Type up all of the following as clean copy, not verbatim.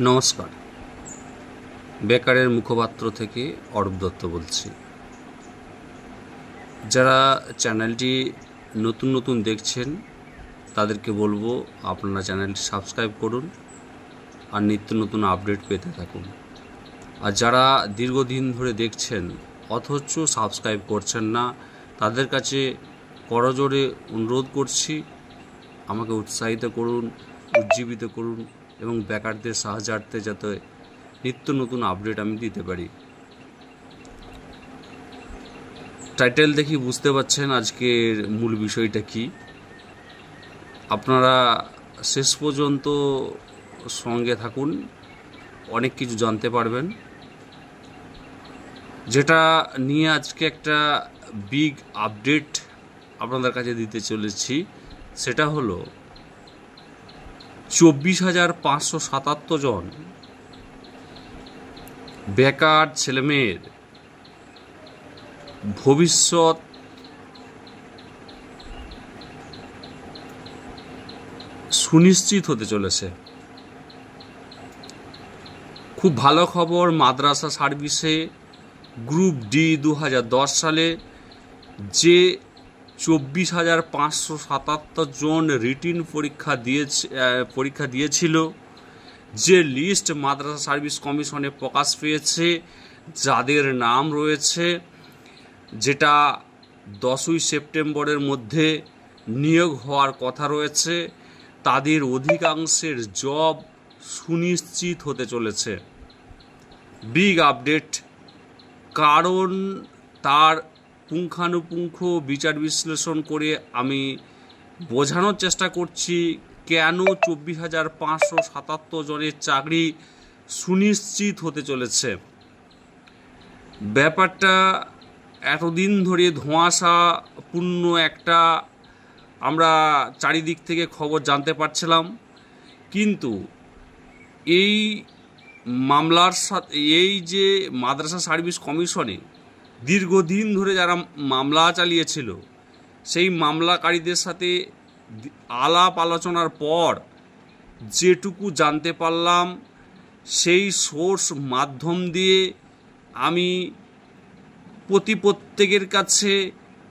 নমস্কার, বেকারের মুখপাত্র থেকে অরূপ দত্ত বলছি। যারা চ্যানেলটি নতুন দেখছেন তাদেরকে বলবো আপনারা চ্যানেলটি সাবস্ক্রাইব করুন আর নিত্য নতুন আপডেট পেতে থাকুন। আর যারা দীর্ঘদিন ধরে দেখছেন অথচ সাবস্ক্রাইব করছেন না, তাদের কাছে করজোড়ে অনুরোধ করছি, আমাকে উৎসাহিত করুন, উজ্জীবিত করুন এবং বেকারদের সাহায্যার্থে যাতে নিত্য নতুন আপডেট আমি দিতে পারি। টাইটেল দেখি বুঝতে পারছেন আজকের মূল বিষয়টা কি। আপনারা শেষ পর্যন্ত সঙ্গে থাকুন, অনেক কিছু জানতে পারবেন। যেটা নিয়ে আজকে একটা বিগ আপডেট আপনাদের কাছে দিতে চলেছি, সেটা হলো 24,577 জন বেকার ছেলেমেয়ের ভবিষ্যৎ সুনিশ্চিত হতে চলেছে। খুব ভালো খবর, মাদ্রাসা সার্ভিসে গ্রুপ ডি 2010 সালে যে 24,577 জন রিটিন পরীক্ষা দিয়েছিল, যে লিস্ট মাদ্রাসা সার্ভিস কমিশনে প্রকাশ পেয়েছে, যাদের নাম রয়েছে, যেটা 10ই সেপ্টেম্বরের মধ্যে নিয়োগ হওয়ার কথা রয়েছে, তাদের অধিকাংশের জব সুনিশ্চিত হতে চলেছে। বিগ আপডেট, কারণ তার পুঙ্খানুপুঙ্খ বিচার বিশ্লেষণ করে আমি বোঝানোর চেষ্টা করছি কেন 24,577 জনের চাকরি সুনিশ্চিত হতে চলেছে। ব্যাপারটা এতদিন ধরে ধোঁয়াশাপূর্ণ একটা আমরা চারিদিক থেকে খবর জানতে পারছিলাম, কিন্তু এই মামলার সাথে এই যে মাদ্রাসা সার্ভিস কমিশনে দীর্ঘদিন ধরে যারা মামলা চালিয়েছিল, সেই মামলাকারীদের সাথে আলাপ আলোচনার পর যেটুকু জানতে পারলাম, সেই সোর্স মাধ্যম দিয়ে আমি প্রত্যেকের কাছে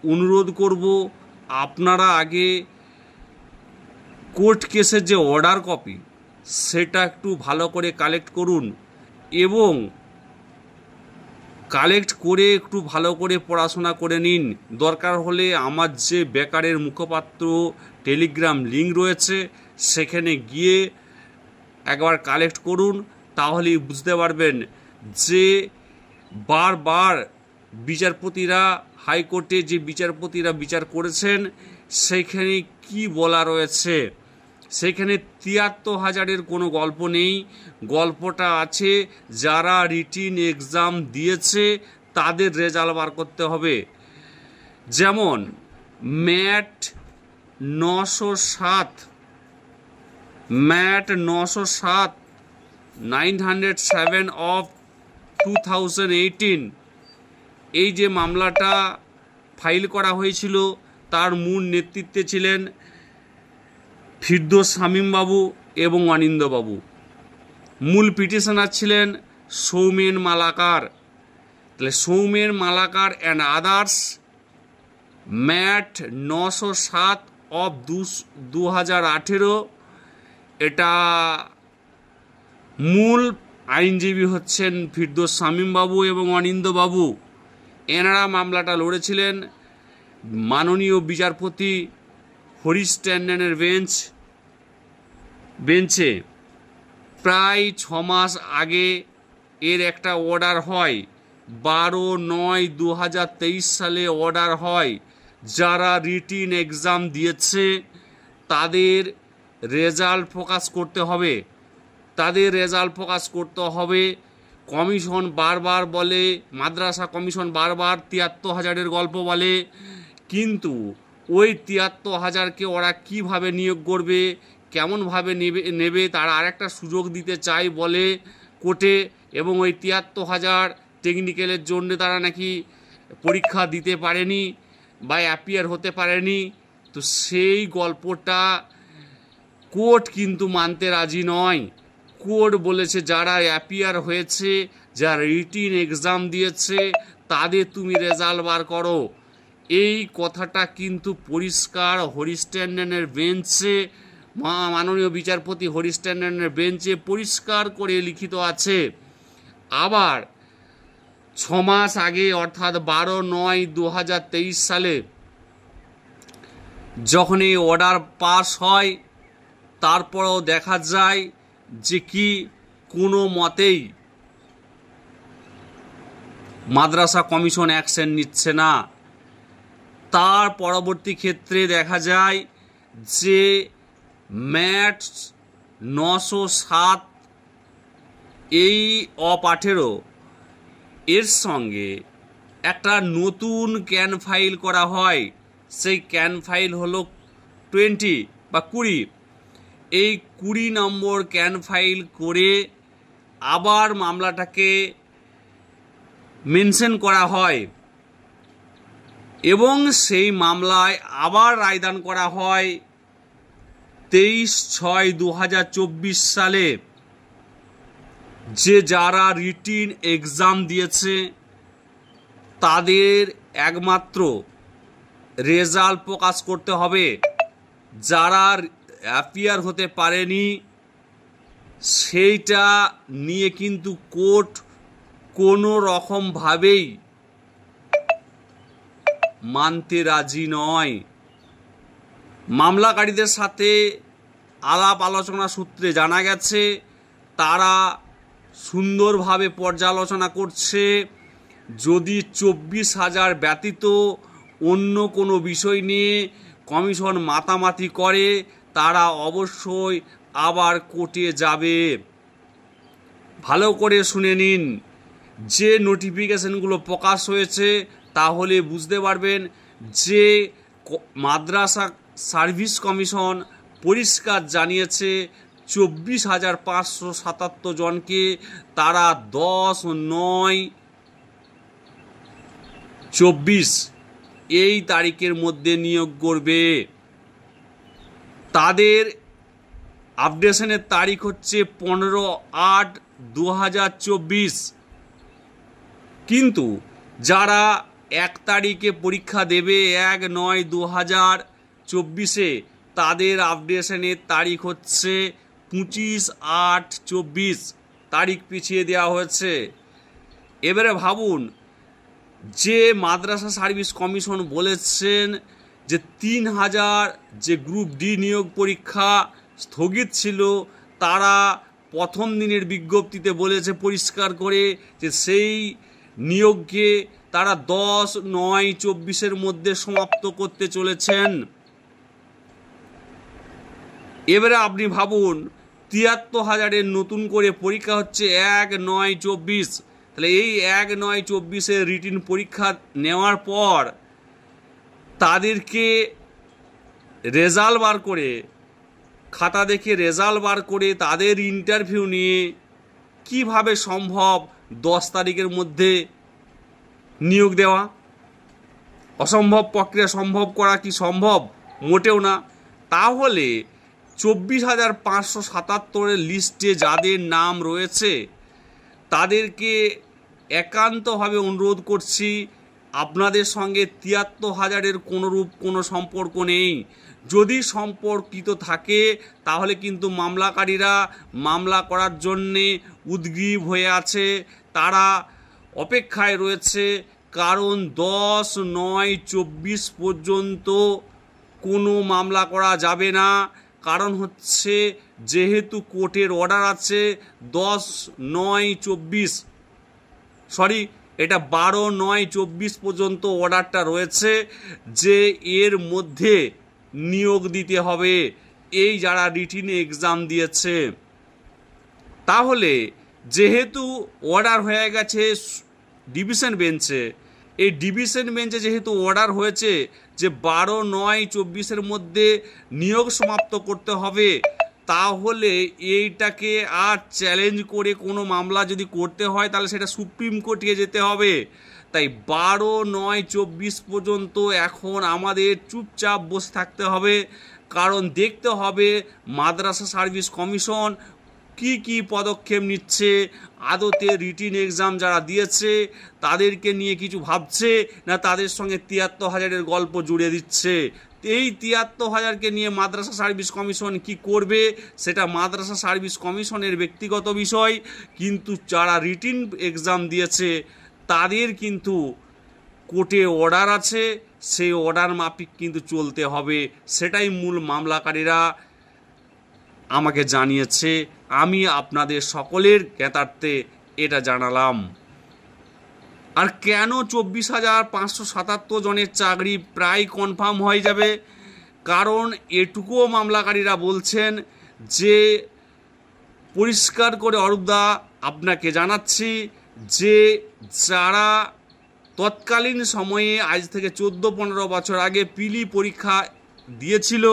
অনুরোধ করব, আপনারা আগে কোর্ট কেসের যে অর্ডার কপি সেটা একটু ভালো করে কালেক্ট করুন এবং কালেক্ট করে একটু ভালো করে পড়াশোনা করে নিন। দরকার হলে আমার যে বেকারের মুখপাত্র টেলিগ্রাম লিঙ্ক রয়েছে সেখানে গিয়ে একবার কালেক্ট করুন, তাহলেই বুঝতে পারবেন যে বারবার বিচারপতিরা, হাইকোর্টে যে বিচারপতিরা বিচার করেছেন সেখানে কি বলা রয়েছে। সেখানে 73,000-এর কোনো গল্প নেই, গল্পটা আছে যারা রিটিন এক্সাম দিয়েছে তাদের রেজাল্ট বার করতে হবে। যেমন ম্যাট 907 907 অফ 2018, এই যে মামলাটা ফাইল করা হয়েছিল তার মূল নেতৃত্বে ছিলেন ফিরদৌস শামীম বাবু এবং অনিন্দ বাবু। মূল পিটিশনার ছিলেন সৌমেন মালাকার। তাহলে Soumen Malakar and others, MAT 907 of 2018। এটা মূল আইনজীবী হচ্ছেন ফিরদৌস শামীম বাবু এবং অনিন্দ বাবু। এনারা মামলাটা লড়েছিলেন মাননীয় বিচারপতি হরিশ ট্যান্ডনের বেঞ্চে। প্রায় 6 মাস আগে এর একটা অর্ডার হয়, 12/9/2023 সালে অর্ডার হয়। যারা রিটিন এক্সাম দিয়েছে তাদের রেজাল্ট প্রকাশ করতে হবে। কমিশন বারবার বলে, মাদ্রাসা কমিশন বারবার 73,000-এর গল্প বলে, কিন্তু ওই 73,000-কে ওরা কিভাবে নিয়োগ করবে, কেমনভাবে নেবে তার আরেকটা সুযোগ দিতে চাই বলে কোর্টে, এবং ওই 73,000 টেকনিক্যালের জন্য তারা নাকি পরীক্ষা দিতে পারেনি বা অ্যাপিয়ার হতে পারেনি। তো সেই গল্পটা কোর্ট কিন্তু মানতে রাজি নয়। কোর্ট বলেছে যারা অ্যাপিয়ার হয়েছে, যারা রিটিন এক্সাম দিয়েছে, তাদের তুমি রেজাল্ট বার করো। এই কথাটা কিন্তু পরিষ্কার হরিশ ট্যান্ডনের বেঞ্চে, মাননীয় বিচারপতি হরিশ ট্যান্ডনের বেঞ্চে পরিষ্কার করে লিখিত আছে। আবার 6 মাস আগে অর্থাৎ 12/9/2023 সালে যখন এই অর্ডার পাস হয়, তারপরেও দেখা যায় যে কি কোনো মতেই মাদ্রাসা কমিশন অ্যাকশন নিচ্ছে না। তার পরবর্তী ক্ষেত্রে দেখা যায় যে ম্যাথস 907 এই অ18 এর সঙ্গে একটা নতুন ক্যান ফাইল করা হয়। সেই ক্যান ফাইল হলো 20 বা 20। এই 20 নম্বর ক্যান ফাইল করে আবার মামলাটাকে মেনশন করা হয় এবং সেই মামলায় আবার রায়দান করা হয় 23/6/2024 সালে, যে যারা রিটিন এক্সাম দিয়েছে তাদের একমাত্র রেজাল্ট প্রকাশ করতে হবে। যারা অ্যাপিয়ার হতে পারেনি সেইটা নিয়ে কিন্তু কোর্ট কোনো রকমভাবেই মানতে রাজি নয়। মামলাকারীদের সাথে আলাপ আলোচনা সূত্রে জানা গেছে তারা সুন্দরভাবে পর্যালোচনা করছে। যদি 24,000 ব্যতীত অন্য কোনো বিষয় নিয়ে কমিশন মাতামাতি করে, তারা অবশ্যই আবার কোর্টে যাবে। ভালো করে শুনে নিন, যে নোটিফিকেশনগুলো প্রকাশ হয়েছে তাহলে বুঝতে পারবেন যে মাদ্রাসা সার্ভিস কমিশন পরিষ্কার জানিয়েছে 24,577 জনকে তারা 10/9/24 এই তারিখের মধ্যে নিয়োগ করবে। তাদের আপডেশনের তারিখ হচ্ছে 15/8/2024। কিন্তু যারা 1 তারিখে পরীক্ষা দেবে 1/9/2024, তাদের আপডেশনের তারিখ হচ্ছে 25/8/24। তারিখ পিছিয়ে দেওয়া হয়েছে। এবারে ভাবুন, যে মাদ্রাসা সার্ভিস কমিশন বলেছেন যে 3,000 যে গ্রুপ ডি নিয়োগ পরীক্ষা স্থগিত ছিল, তারা প্রথম দিনের বিজ্ঞপ্তিতে বলেছে পরিষ্কার করে যে সেই নিয়োগকে তারা 10/9/24 মধ্যে সমাপ্ত করতে চলেছেন। এবারে আপনি ভাবুন 73,000 নতুন করে পরীক্ষা হচ্ছে 1/9/24। তাহলে এই 1/9/24 রিটিন পরীক্ষা নেওয়ার পর তাদেরকে রেজাল্ট বার করে, খাতা দেখে রেজাল্ট বার করে তাদের ইন্টারভিউ নিয়ে কিভাবে সম্ভব 10 তারিখের মধ্যে নিয়োগ দেওয়া? অসম্ভব প্রক্রিয়া সম্ভব করা কি সম্ভব? মোটেও না। তাহলে 24,577 লিস্টে যাদের নাম রয়েছে তাদেরকে একান্তভাবে অনুরোধ করছি, আপনাদের সঙ্গে 73,000 কোনোরূপ কোনো সম্পর্ক নেই। যদি সম্পর্কিত থাকে তাহলে কিন্তু মামলাকারীরা মামলা করার জন্যে উদ্গ্রীব হয়ে আছে, তারা অপেক্ষায় রয়েছে। কারণ 10/9/24 পর্যন্ত কোনো মামলা করা যাবে না। কারণ হচ্ছে যেহেতু কোর্টের অর্ডার আছে 10/9/24, এটা 12/9/24 পর্যন্ত অর্ডারটা রয়েছে যে এর মধ্যে নিয়োগ দিতে হবে এই যারা রিটিনে এক্সাম দিয়েছে। তাহলে যেহেতু অর্ডার হয়ে গেছে ডিভিশন বেঞ্চে, এই ডিভিশন বেঞ্চে যেহেতু অর্ডার হয়েছে যে 12/9/24 মধ্যে নিয়োগ সমাপ্ত করতে হবে, তাহলে এইটাকে আর চ্যালেঞ্জ করে কোনো মামলা যদি করতে হয় তাহলে সেটা সুপ্রিম কোর্টে যেতে হবে। তাই 12/9/24 পর্যন্ত এখন আমাদের চুপচাপ বসে থাকতে হবে। কারণ দেখতে হবে মাদ্রাসা সার্ভিস কমিশন কি কি পদক্ষেপ নিচ্ছে, আদতে রিটিন এক্সাম যারা দিয়েছে তাদেরকে নিয়ে কিছু ভাবছে, না তাদের সঙ্গে ৭৩,০০০-এর গল্প জুড়ে দিচ্ছে। এই ৭৩,০০০-কে নিয়ে মাদ্রাসা সার্ভিস কমিশন কি করবে সেটা মাদ্রাসা সার্ভিস কমিশনের ব্যক্তিগত বিষয়, কিন্তু যারা রিটিন এক্সাম দিয়েছে তাদের কিন্তু কোর্টে অর্ডার আছে, সেই অর্ডার মাফিক কিন্তু চলতে হবে, সেটাই মূল মামলাকারীরা আমাকে জানিয়েছে। আমি আপনাদের সকলের জ্ঞাতার্থে এটা জানালাম। আর কেন ২৪,৫৭৭ জনের চাকরি প্রায় কনফার্ম হয়ে যাবে? কারণ এটুকুও মামলাকারীরা বলছেন যে, পরিষ্কার করে অরূপদা আপনাকে জানাচ্ছি যে যারা তৎকালীন সময়ে আজ থেকে ১৪-১৫ বছর আগে পিলি পরীক্ষা দিয়েছিল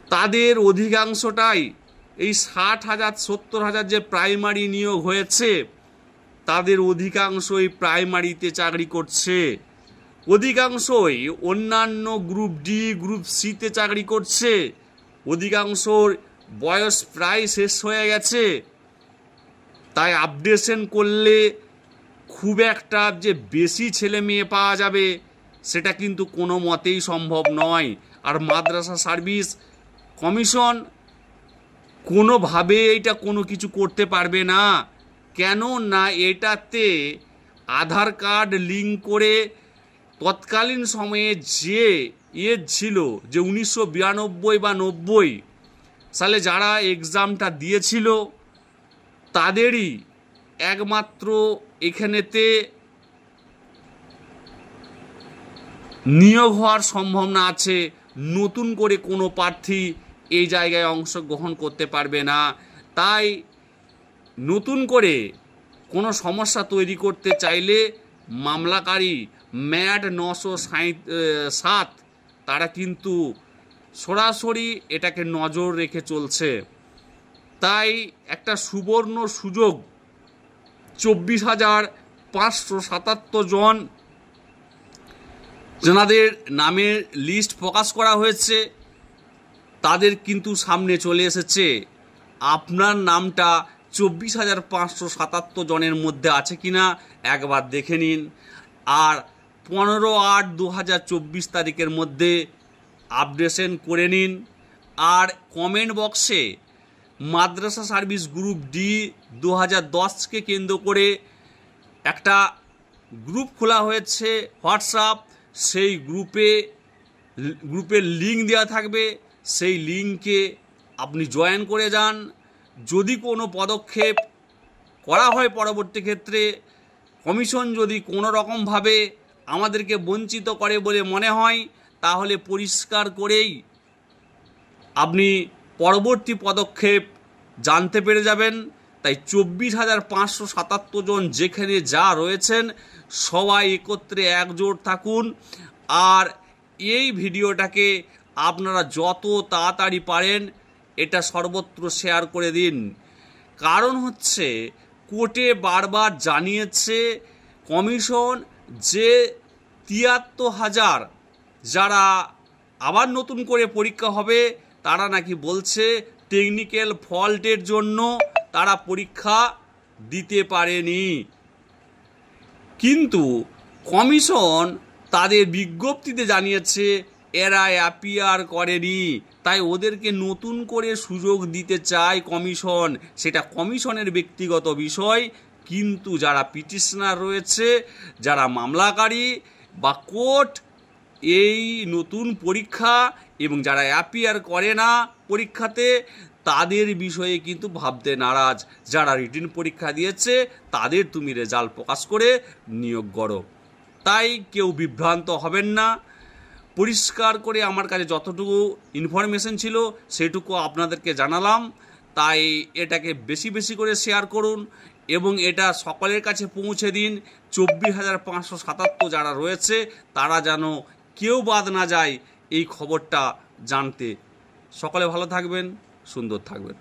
তাদের অধিকাংশটাই এই ৬০,০০০ ৭০,০০০ যে প্রাইমারি নিয়োগ হয়েছে তাদের অধিকাংশই প্রাইমারিতে চাকরি করছে, অধিকাংশই অন্যান্য গ্রুপ ডি গ্রুপ সিতে চাকরি করছে, অধিকাংশর বয়স প্রায় শেষ হয়ে গেছে। তাই আপডেশন করলে খুব একটা যে বেশি ছেলে মেয়ে পাওয়া যাবে সেটা কিন্তু কোনো মতেই সম্ভব নয়। আর মাদ্রাসা সার্ভিস কমিশন কোনোভাবে এটা কোনো কিছু করতে পারবে না, কেন না এটাতে আধার কার্ড লিঙ্ক করে তৎকালীন সময়ে যে এজ ছিল, যে ১৯৯২ বা ৯০ সালে যারা এক্সামটা দিয়েছিল তাদেরই একমাত্র এখানেতে নিয়োগ হওয়ার সম্ভাবনা আছে। নতুন করে কোনো প্রার্থী এই জায়গায় অংশগ্রহণ করতে পারবে না। তাই নতুন করে কোনো সমস্যা তৈরি করতে চাইলে মামলাকারী ম্যাড ৯০৭ তারা কিন্তু সরাসরি এটাকে নজর রেখে চলছে। তাই একটা সুবর্ণ সুযোগ ২৪,৫৭৭ জন যাদের নামের লিস্ট প্রকাশ করা হয়েছে তাদের কিন্তু সামনে চলে এসেছে। আপনার নামটা ২৪,৫৭৭ জনের মধ্যে আছে কিনা একবার দেখে নিন, আর ১৫/৮/২০২৪ তারিখের মধ্যে আপডেশন করে নিন। আর কমেন্ট বক্সে মাদ্রাসা সার্ভিস গ্রুপ ডি ২০১০কে কেন্দ্র করে একটা গ্রুপ খোলা হয়েছে হোয়াটসঅ্যাপ, সেই গ্রুপের লিঙ্ক দেওয়া থাকবে, সেই লিঙ্কে আপনি জয়েন করে যান। যদি কোনো পদক্ষেপ করা হয় পরবর্তী ক্ষেত্রে, কমিশন যদি কোনো রকমভাবে আমাদেরকে বঞ্চিত করে বলে মনে হয়, তাহলে পরিষ্কার করেই আপনি পরবর্তী পদক্ষেপ জানতে পেরে যাবেন। তাই ২৪,৫৭৭ জন যেখানে যা রয়েছেন সবাই একত্রে একজোট থাকুন। আর এই ভিডিওটাকে আপনারা যত তাড়াতাড়ি পারেন এটা সর্বত্র শেয়ার করে দিন। কারণ হচ্ছে কোর্টে বারবার জানিয়েছে কমিশন যে ৭৩,০০০ যারা আবার নতুন করে পরীক্ষা হবে তারা নাকি বলছে টেকনিক্যাল ফল্টের জন্য তারা পরীক্ষা দিতে পারেনি, কিন্তু কমিশন তাদের বিজ্ঞপ্তিতে জানিয়েছে এরা অ্যাপিয়ার করেনি, তাই ওদেরকে নতুন করে সুযোগ দিতে চায় কমিশন। সেটা কমিশনের ব্যক্তিগত বিষয়, কিন্তু যারা পিটিশনার রয়েছে, যারা মামলাকারী বা কোর্ট এই নতুন পরীক্ষা এবং যারা অ্যাপিয়ার করে না পরীক্ষাতে তাদের বিষয়ে কিন্তু ভাবতে নারাজ। যারা রিটিন পরীক্ষা দিয়েছে তাদের তুমি রেজাল্ট প্রকাশ করে নিয়োগ করো। তাই কেউ বিভ্রান্ত হবেন না। পরিষ্কার করে আমার কাছে যতটুকু ইনফরমেশন ছিল সেটুকু আপনাদেরকে জানালাম। তাই এটাকে বেশি বেশি করে শেয়ার করুন এবং এটা সকলের কাছে পৌঁছে দিন। ২৪,৫৭৭ যারা রয়েছে তারা যেন কেউ বাদ না যায় এই খবরটা জানতে। সকলে ভালো থাকবেন, সুন্দর থাকবেন।